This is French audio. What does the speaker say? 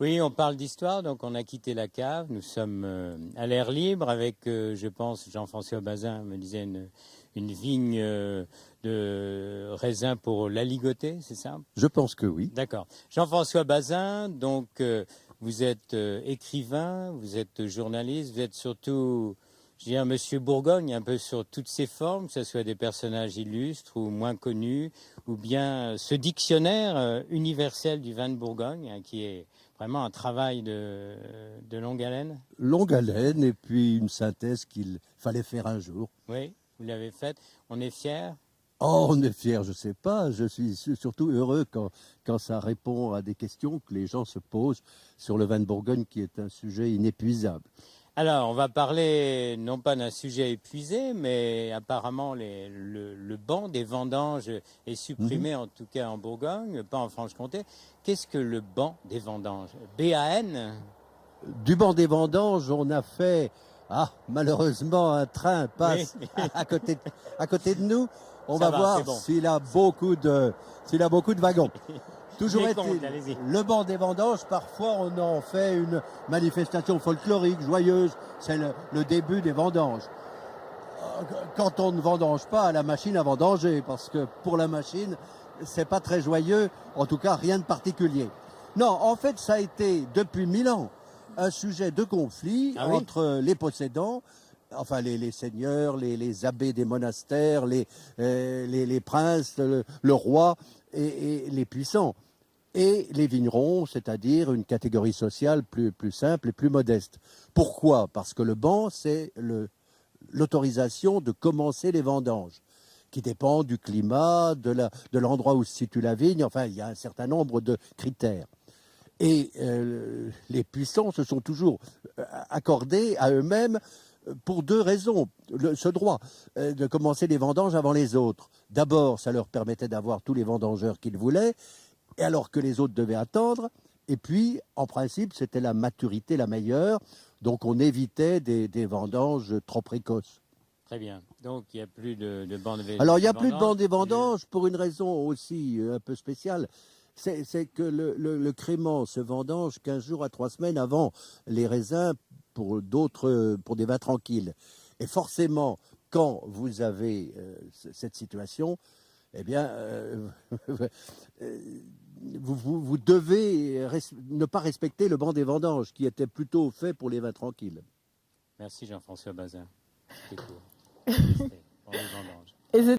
Oui, on parle d'histoire, donc on a quitté la cave. Nous sommes à l'air libre avec, je pense, Jean-François Bazin me disait une vigne de raisin pour l'aligoter, c'est ça? Je pense que oui. D'accord. Jean-François Bazin, donc vous êtes écrivain, vous êtes journaliste, vous êtes surtout, je dirais, Monsieur Bourgogne, un peu sur toutes ses formes, que ce soit des personnages illustres ou moins connus, ou bien ce dictionnaire universel du vin de Bourgogne, hein, qui est vraiment un travail de longue haleine. Longue haleine et puis une synthèse qu'il fallait faire un jour. Oui, vous l'avez faite. On est fiers. Oh, on est fiers, je sais pas. Je suis surtout heureux quand ça répond à des questions que les gens se posent sur le vin de Bourgogne, qui est un sujet inépuisable. Alors, on va parler non pas d'un sujet épuisé, mais apparemment le banc des vendanges est supprimé, en tout cas en Bourgogne, pas en Franche-Comté. Qu'est-ce que le banc des vendanges? BAN? Du banc des vendanges, on a fait, malheureusement, un train passe Oui. à côté de nous. On Ça va va, voir c'est bon. s'il a beaucoup de wagons. Toujours Les comptes, est-il, allez-y. le banc des vendanges, parfois on en fait une manifestation folklorique, joyeuse. C'est le début des vendanges. Quand on ne vendange pas à la machine à vendanger, parce que pour la machine, c'est pas très joyeux, en tout cas rien de particulier. Non, en fait, ça a été depuis 1000 ans un sujet de conflit Ah oui? entre les possédants, enfin les seigneurs, les abbés des monastères, les princes, le roi et les puissants, et les vignerons, c'est-à-dire une catégorie sociale plus simple et plus modeste. Pourquoi? Parce que le ban, c'est l'autorisation de commencer les vendanges, qui dépend du climat, de l'endroit où se situe la vigne. Enfin, il y a un certain nombre de critères. Et les puissants se sont toujours accordés à eux-mêmes pour deux raisons. Ce droit de commencer les vendanges avant les autres. D'abord, ça leur permettait d'avoir tous les vendangeurs qu'ils voulaient, et alors que les autres devaient attendre. Et puis, en principe, c'était la maturité la meilleure. Donc, on évitait des vendanges trop précoces. Très bien. Donc, il n'y a plus de banc de Alors, il n'y a plus de vendanges. banc des vendanges pour une raison aussi un peu spéciale. C'est que le crément se vendange 15 jours à 3 semaines avant les raisins pour des vins tranquilles. Et forcément, quand vous avez cette situation, eh bien, vous devez ne pas respecter le banc des vendanges, qui était plutôt fait pour les vins tranquilles. Merci Jean-François Bazin. C'est court. Pour les vendanges. Et